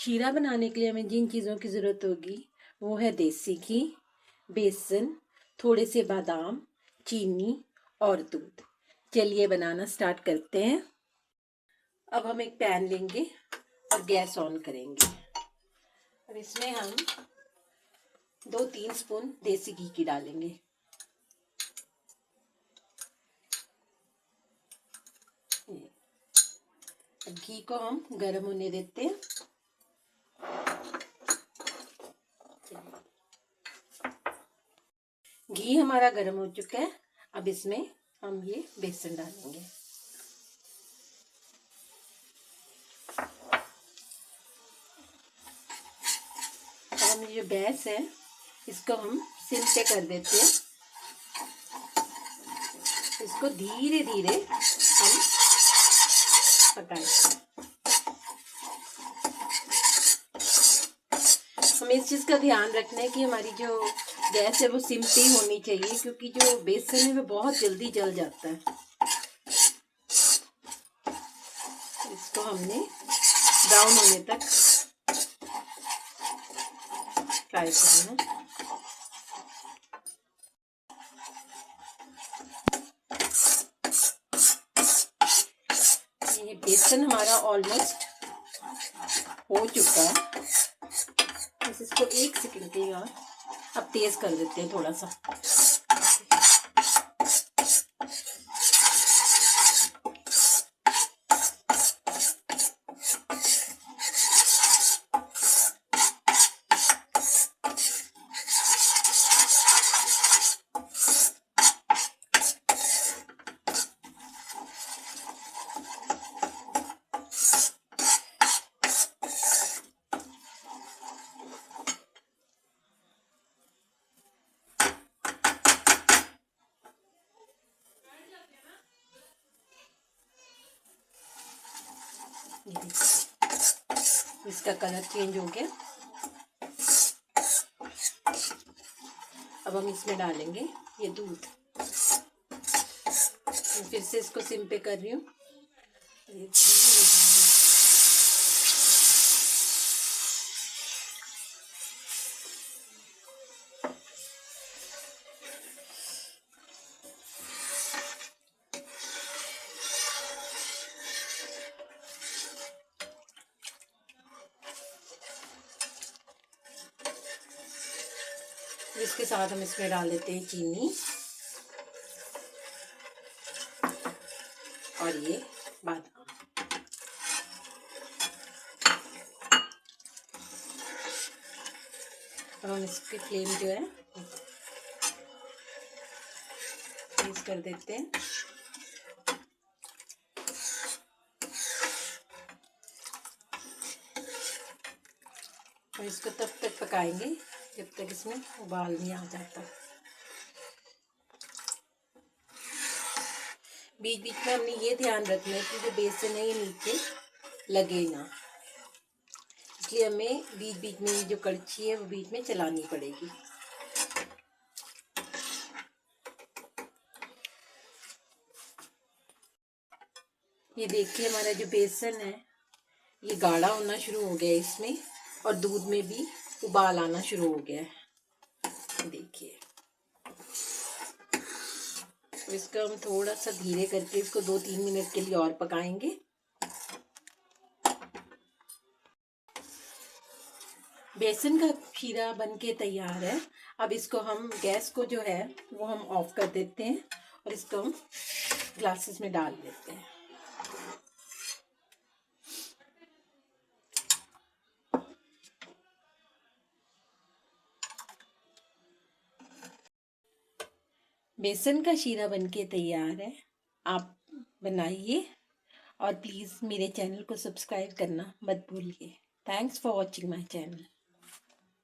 शीरा बनाने के लिए हमें जिन चीज़ों की ज़रूरत होगी वो है देसी घी, बेसन, थोड़े से बादाम, चीनी और दूध। चलिए बनाना स्टार्ट करते हैं। अब हम एक पैन लेंगे और गैस ऑन करेंगे और इसमें हम 2-3 स्पून देसी घी की डालेंगे। घी को हम गर्म होने देते हैं। घी हमारा गर्म हो चुका है। अब इसमें हम ये बेसन डालेंगे। अब हम ये जो गैस है इसको हम सिम पे कर देते हैं। इसको धीरे धीरे हम पकाएंगे। हमें इस चीज़ का ध्यान रखना है कि हमारी जो गैस है वो सिम पे ही होनी चाहिए, क्योंकि जो बेसन है वो बहुत जल्दी जल जाता है। इसको हमने ब्राउन होने तक फ्राई करना है। ये बेसन हमारा ऑलमोस्ट हो चुका है। बस इसको 1 सेकंड के लिए और अब तेज कर देते हैं थोड़ा सा। इसका कलर चेंज हो गया। अब हम इसमें डालेंगे ये दूध। फिर से इसको सिम पे कर रही हूँ। इसके साथ हम इसमें डाल देते हैं चीनी और ये बादाम। और हम इसकी फ्लेम जो है तेज कर देते हैं। और इसको तब तक पकाएंगे जब तक इसमें उबाल नहीं आ जाता। बीच बीच में हमने ये ध्यान रखना है कि जो बेसन है ये नीचे लगे ना, इसलिए हमें बीच बीच में जो कड़छी है वो बीच में चलानी पड़ेगी। ये देखिए हमारा जो बेसन है ये गाढ़ा होना शुरू हो गया है इसमें, और दूध में भी उबाल आना शुरू हो गया है। देखिए तो इसको हम थोड़ा सा धीरे करके इसको 2-3 मिनट के लिए और पकाएंगे। बेसन का शीरा बनके तैयार है। अब इसको हम गैस को जो है वो हम ऑफ कर देते हैं और इसको हम ग्लासेस में डाल लेते हैं। बेसन का शीरा बनके तैयार है। आप बनाइए और प्लीज़ मेरे चैनल को सब्सक्राइब करना मत भूलिए। Thanks for watching my channel.